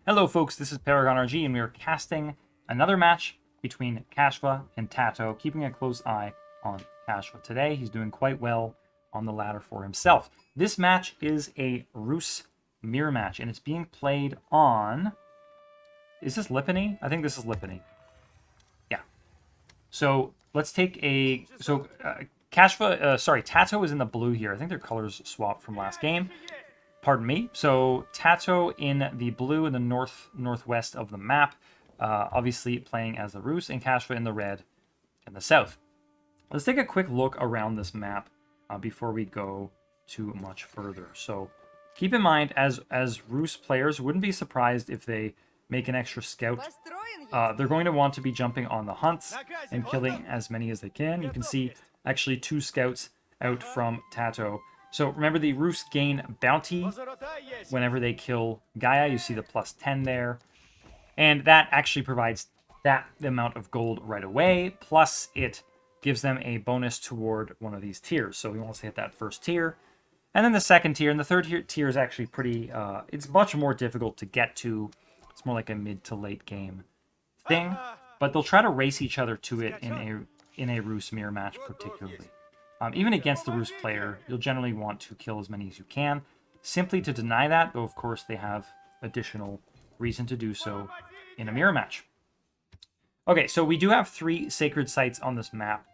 Hello folks, this is Paragon RG and we are casting another match between Kasva and Tatoh, keeping a close eye on Kasva today. He's doing quite well on the ladder for himself. This match is a Rus mirror match and it's being played on... Is this Lipany? I think this is Lipany. Yeah. So let's take a... Tatoh is in the blue here. I think their colors swapped from last game. Pardon me. So Tatoh in the blue in the northwest of the map, obviously playing as the Rus, and Kasva in the red in the south. Let's take a quick look around this map before we go too much further. So keep in mind, as Rus players, wouldn't be surprised if they make an extra scout. They're going to want to be jumping on the hunts and killing as many as they can. You can see actually 2 scouts out from Tatoh. So remember, the Rus gain bounty whenever they kill Gaia. You see the plus 10 there. And that actually provides that amount of gold right away. Plus it gives them a bonus toward one of these tiers. So we want to hit that first tier. And then the second tier. And the third tier is actually pretty... it's much more difficult to get to. It's more like a mid to late game thing. But they'll try to race each other to it in a Rus mirror match particularly. Even against the Rus player, you'll generally want to kill as many as you can. Simply to deny that, though of course they have additional reason to do so in a mirror match. Okay, so we do have 3 sacred sites on this map.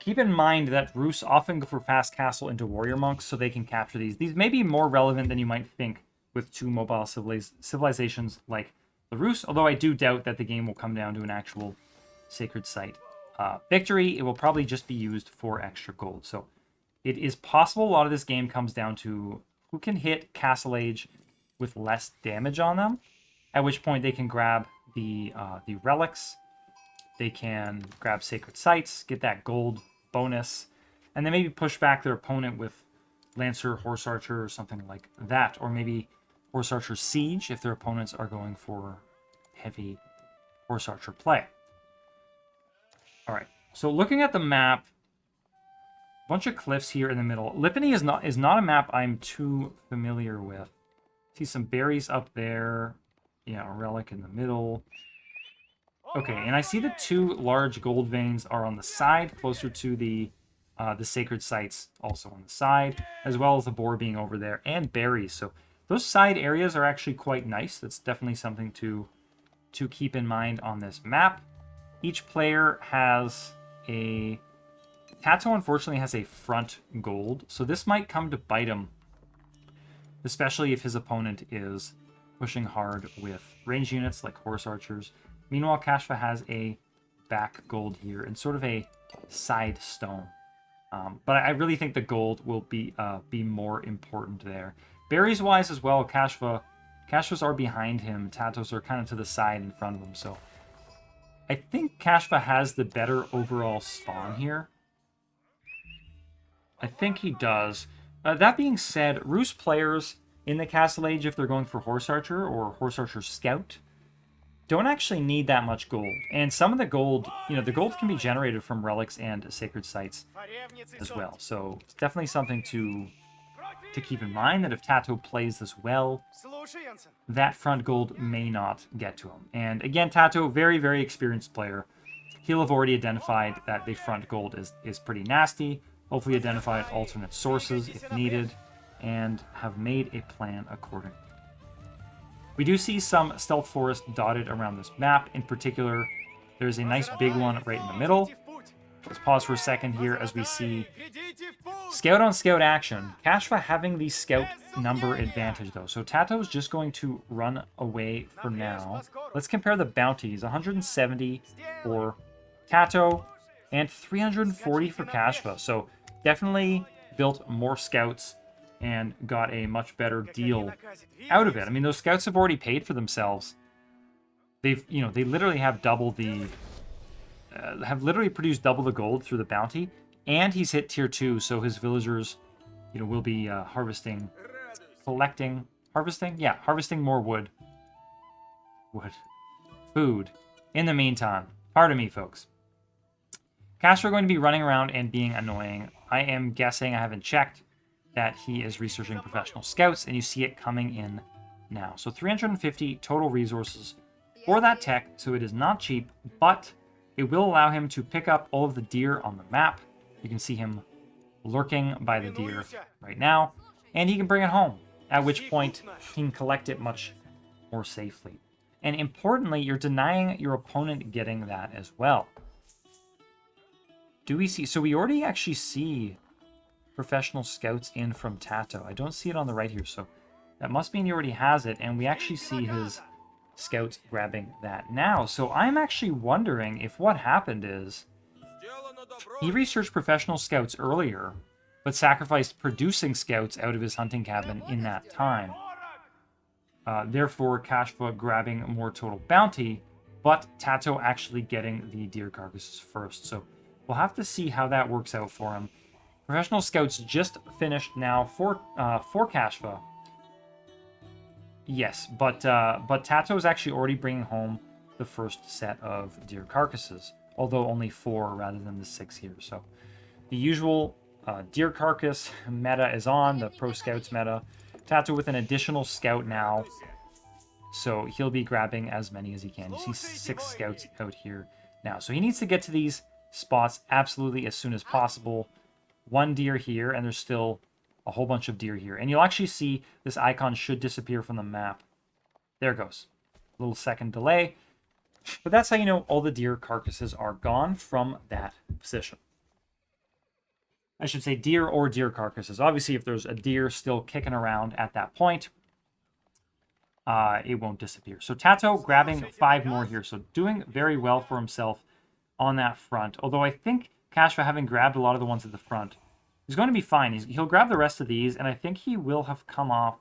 Keep in mind that Rus often go for fast castle into warrior monks so they can capture these. These may be more relevant than you might think with 2 mobile civilizations like the Rus, although I do doubt that the game will come down to an actual sacred site victory. It will probably just be used for extra gold. So it is possible a lot of this game comes down to who can hit Castle Age with less damage on them, at which point they can grab the relics, they can grab sacred sites, get that gold bonus, and then maybe push back their opponent with Lancer, Horse Archer, or something like that, or maybe Horse Archer Siege if their opponents are going for heavy Horse Archer play. All right, so looking at the map, a bunch of cliffs here in the middle. Lipany is not a map I'm too familiar with. See some berries up there. Yeah, a relic in the middle. Okay, and I see the 2 large gold veins are on the side, closer to the sacred sites, also on the side, as well as the boar being over there, and berries. So those side areas are actually quite nice. That's definitely something to keep in mind on this map. Each player has a... Tatoh, unfortunately, has a front gold, so this might come to bite him, especially if his opponent is pushing hard with range units like Horse Archers. Meanwhile, Kasva has a back gold here and sort of a side stone. But I really think the gold will be more important there. Berries-wise as well, Kasva's are behind him. Tatoh's are kind of to the side in front of him, so... I think Kasva has the better overall spawn here. I think he does. That being said, Rus players in the Castle Age, if they're going for Horse Archer or Horse Archer Scout, don't actually need that much gold. And some of the gold, the gold can be generated from relics and sacred sites as well. So it's definitely something to keep in mind, that if Tatoh plays this well, that front gold may not get to him. And again, Tatoh, very, very experienced player. He'll have already identified that the front gold is pretty nasty, hopefully identified alternate sources if needed, and have made a plan accordingly. We do see some stealth forest dotted around this map. In particular, there's a nice big one right in the middle. Let's pause for a second here as we see scout on scout action. Kasva having the scout number advantage though. So Tatoh's just going to run away for now. Let's compare the bounties. 170 for Tatoh and 340 for Kasva. So definitely built more scouts and got a much better deal out of it. I mean, those scouts have already paid for themselves. They literally have double the... have literally produced double the gold through the bounty, and he's hit tier 2, so his villagers, will be harvesting more wood. Food. In the meantime, pardon me, folks. Kasva are going to be running around and being annoying. I am guessing, I haven't checked, that he is researching professional scouts, and you see it coming in now. So 350 total resources for that tech, so it is not cheap, but it will allow him to pick up all of the deer on the map. You can see him lurking by the deer right now, and he can bring it home, at which point he can collect it much more safely. And importantly, you're denying your opponent getting that as well. Do we see... So we already actually see professional scouts in from Tatoh. I don't see it on the right here, so that must mean he already has it, and we actually see his scouts grabbing that now. So I'm actually wondering if what happened is he researched professional scouts earlier, but sacrificed producing scouts out of his hunting cabin in that time. Therefore, Kasva grabbing more total bounty, but Tatoh actually getting the deer carcasses first. So we'll have to see how that works out for him. Professional scouts just finished now for Kasva. Yes, but Tatoh is actually already bringing home the first set of deer carcasses, although only 4 rather than the 6 here. So the usual deer carcass meta is on, the pro scouts meta. Tatoh with an additional scout now, so he'll be grabbing as many as he can. You see 6 scouts out here now. So he needs to get to these spots absolutely as soon as possible. 1 deer here, and there's still a whole bunch of deer here. And you'll actually see this icon should disappear from the map. There it goes. A little second delay. But that's how you know all the deer carcasses are gone from that position. I should say deer or deer carcasses. Obviously, if there's a deer still kicking around at that point, it won't disappear. So Tatoh grabbing 5 more here. So doing very well for himself on that front. Although I think Kasva, having grabbed a lot of the ones at the front, he's going to be fine. He'll grab the rest of these, and I think he will have come off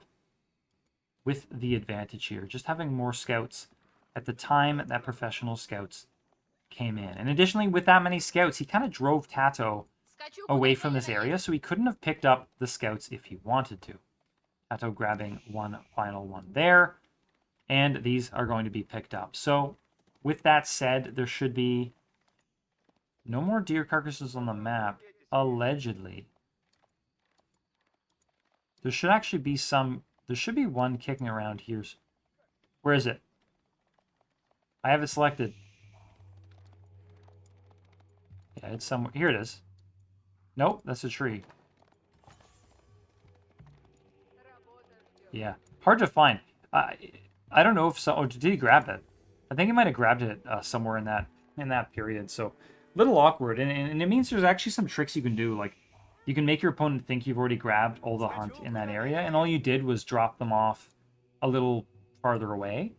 with the advantage here. Just having more scouts at the time that professional scouts came in. And additionally, with that many scouts, he kind of drove Tatoh away from this area, so he couldn't have picked up the scouts if he wanted to. Tatoh grabbing one final one there, and these are going to be picked up. So with that said, there should be no more deer carcasses on the map, allegedly. There should actually be some... There should be one kicking around here. Where is it? I have it selected. Yeah, it's somewhere. Here it is. Nope, that's a tree. Yeah, hard to find. I don't know if so. Oh, did he grab that? I think he might have grabbed it somewhere in that period. So a little awkward, and it means there's actually some tricks you can do. Like you can make your opponent think you've already grabbed all the hunt in that area, and all you did was drop them off a little farther away.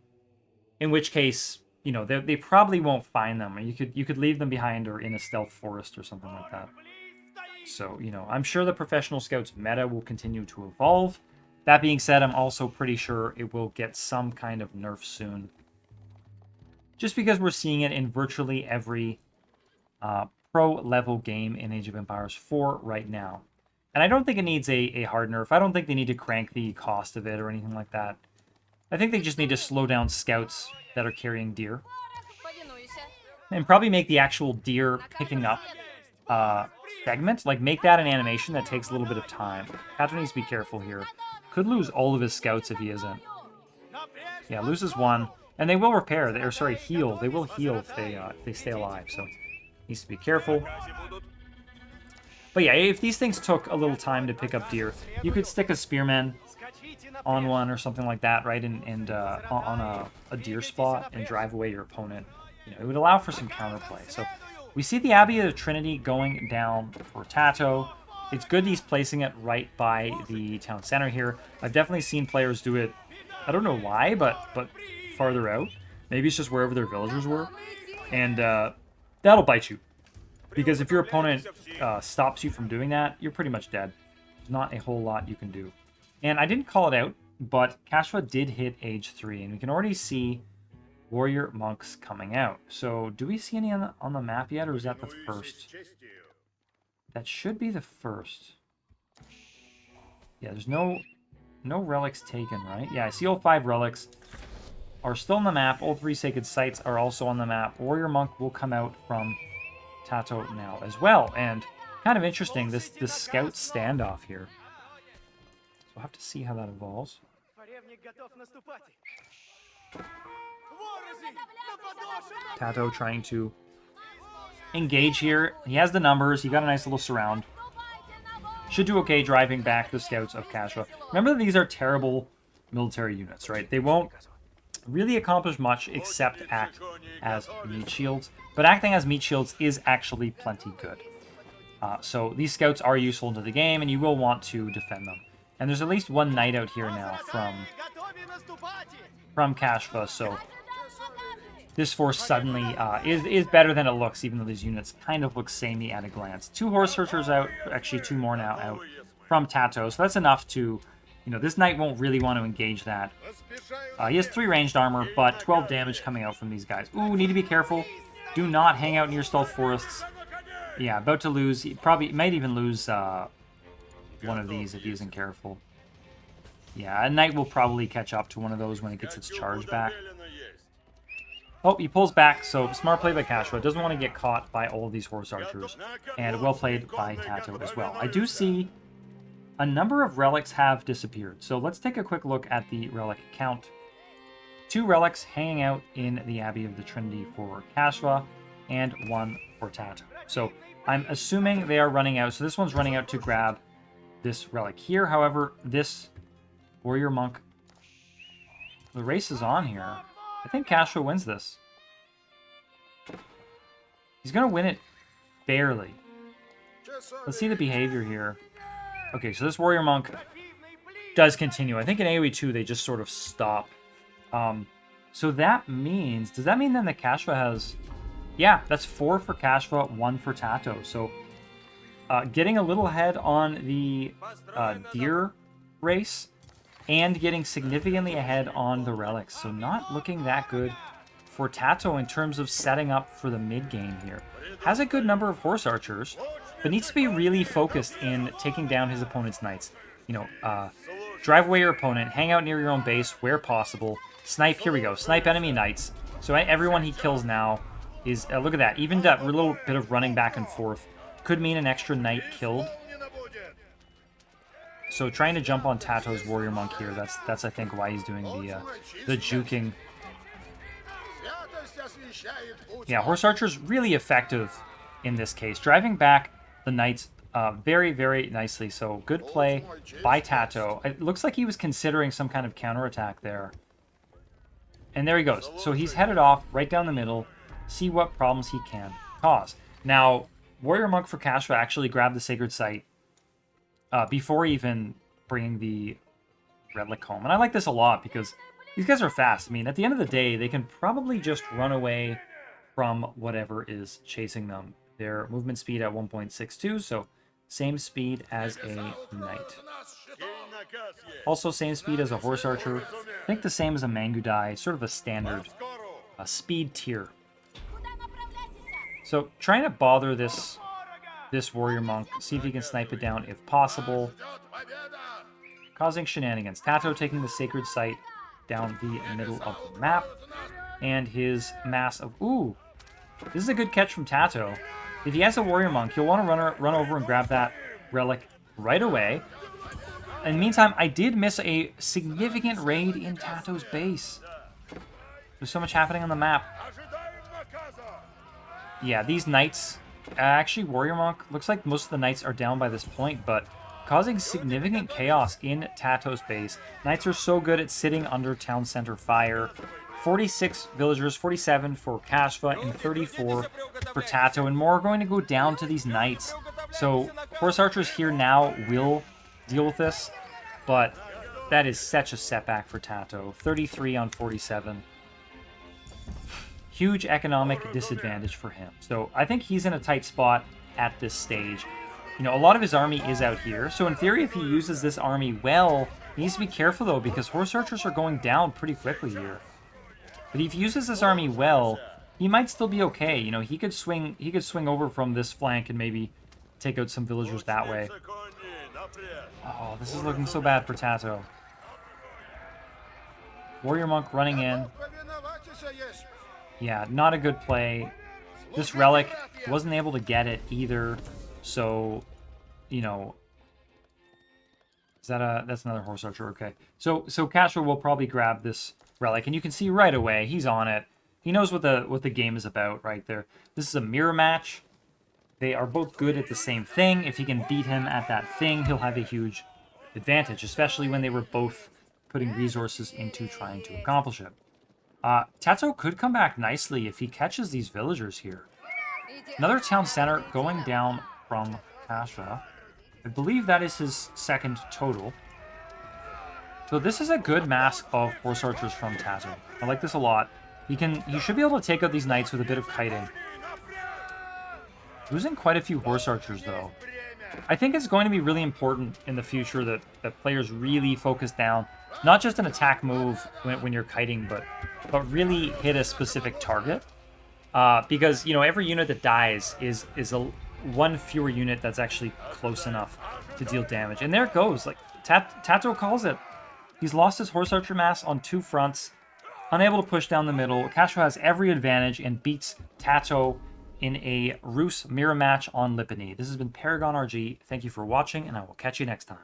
In which case, you know, they probably won't find them. You could leave them behind or in a stealth forest or something like that. So, you know, I'm sure the professional scouts meta will continue to evolve. That being said, I'm also pretty sure it will get some kind of nerf soon. Just because we're seeing it in virtually every pro-level game in Age of Empires 4 right now. And I don't think it needs a hard nerf. I don't think they need to crank the cost of it or anything like that. I think they just need to slow down scouts that are carrying deer. And probably make the actual deer picking up segment. Like, make that an animation that takes a little bit of time. Tatoh needs to be careful here. Could lose all of his scouts if he isn't. Yeah, loses one. And they will repair. Or, sorry, heal. They will heal if they stay alive. So, needs to be careful. But yeah, if these things took a little time to pick up deer, you could stick a spearman on one or something like that, right? And on a deer spot and drive away your opponent. You know, it would allow for some counterplay. So we see the Abbey of the Trinity going down for Tatoh. It's good he's placing it right by the town center here. I've definitely seen players do it, I don't know why, but farther out. Maybe it's just wherever their villagers were. And that'll bite you. Because if your opponent stops you from doing that, you're pretty much dead. There's not a whole lot you can do. And I didn't call it out, but Kasva did hit age 3, and we can already see warrior monks coming out. So do we see any on the map yet, or is that the first? That should be the first. Yeah, there's no relics taken, right? Yeah, I see all 5 relics are still on the map. All 3 sacred sites are also on the map. Warrior monk will come out from Tatoh now as well. And kind of interesting, this scout standoff here. So we'll have to see how that evolves. Tatoh trying to engage here. He has the numbers. He got a nice little surround. Should do okay driving back the scouts of Kasva. Remember that these are terrible military units, right? They won't really accomplish much except act as meat shields. But acting as meat shields is actually plenty good. So these scouts are useful into the game, and you will want to defend them. And there's at least one knight out here now from Kasva, so this force suddenly is better than it looks, even though these units kind of look samey at a glance. 2 horse searchers out, actually 2 more now out from Tatoh, so that's enough to, this knight won't really want to engage that. He has 3 ranged armor, but 12 damage coming out from these guys. Ooh, need to be careful. Do not hang out near stealth forests. Yeah, about to lose. He might even lose one of these if he isn't careful. Yeah, a knight will probably catch up to one of those when it gets its charge back. Oh, he pulls back, so smart play by Kasva. Doesn't want to get caught by all of these horse archers. And well played by Tatoh as well. I do see a number of relics have disappeared. So let's take a quick look at the relic count. 2 relics hanging out in the Abbey of the Trinity for Kasva, and 1 for Tatoh. So I'm assuming they are running out. So this one's running out to grab this relic here. However, this warrior monk, the race is on here. I think Kasva wins this. He's going to win it barely. Let's see the behavior here. Okay, so this warrior monk does continue. I think in AoE 2 they just sort of stop. So that means... Does that mean then that Kasva has... Yeah, that's 4 for Kasva, 1 for Tatoh. So getting a little ahead on the deer race and getting significantly ahead on the relics. So not looking that good for Tatoh in terms of setting up for the mid-game here. Has a good number of horse archers, but needs to be really focused in taking down his opponent's knights. Drive away your opponent, hang out near your own base where possible. Snipe, here we go, snipe enemy knights. So everyone he kills now is, look at that, even that little bit of running back and forth could mean an extra knight killed. So trying to jump on Tato's warrior monk here, that's I think why he's doing the juking. Yeah, horse archer's really effective in this case, driving back the knights very, very nicely. So good play by Tatoh. It looks like he was considering some kind of counterattack there. And there he goes. So he's headed off right down the middle, see what problems he can cause. Now, warrior monk for Kasva actually grabbed the sacred site before even bringing the Relic home. And I like this a lot because these guys are fast. I mean, at the end of the day, they can probably just run away from whatever is chasing them. Their movement speed at 1.62, so same speed as a knight. Also same speed as a horse archer. I think the same as a Mangudai, sort of a standard speed tier. So trying to bother this warrior monk, see if he can snipe it down if possible. Causing shenanigans. Tatoh taking the sacred site down the middle of the map. And his mass of... Ooh! This is a good catch from Tatoh. If he has a warrior monk, he'll want to run over and grab that relic right away. In the meantime, I did miss a significant raid in Tato's base. There's so much happening on the map. Yeah, these knights... actually, warrior monk, looks like most of the knights are down by this point, but causing significant chaos in Tato's base. Knights are so good at sitting under town center fire. 46 villagers, 47 for Kasva, and 34 for Tatoh, and more are going to go down to these knights. So horse archers here now will deal with this, but that is such a setback for Tatoh. 33 on 47. Huge economic disadvantage for him. So I think he's in a tight spot at this stage. A lot of his army is out here. So in theory, if he uses this army well, he needs to be careful though, because horse archers are going down pretty quickly here. But if he uses this army well, he might still be okay. He could swing over from this flank and maybe take out some villagers that way. Oh, this is looking so bad for Tatoh. Warrior monk running in. Yeah, not a good play. This relic wasn't able to get it either. So, Is that that's another horse archer? Okay. So Kasva will probably grab this relic, and you can see right away he's on it. He knows what the game is about right there. This is a mirror match. They are both good at the same thing. If he can beat him at that thing, he'll have a huge advantage, especially when they were both putting resources into trying to accomplish it. Tatoh could come back nicely if he catches these villagers here. Another town center going down from Kasva. I believe that is his second total. So this is a good mask of horse archers from Tatoh. I like this a lot. He should be able to take out these knights with a bit of kiting. Losing quite a few horse archers, though. I think it's going to be really important in the future that players really focus down, not just an attack move when you're kiting, but really hit a specific target. Because, you know, every unit that dies is one fewer unit that's actually close enough to deal damage. And there it goes. Like, Tatoh calls it. He's lost his horse archer mass on 2 fronts, unable to push down the middle. Kasva has every advantage and beats Tatoh in a Rus mirror match on Lipany. This has been Paragon RG. Thank you for watching, and I will catch you next time.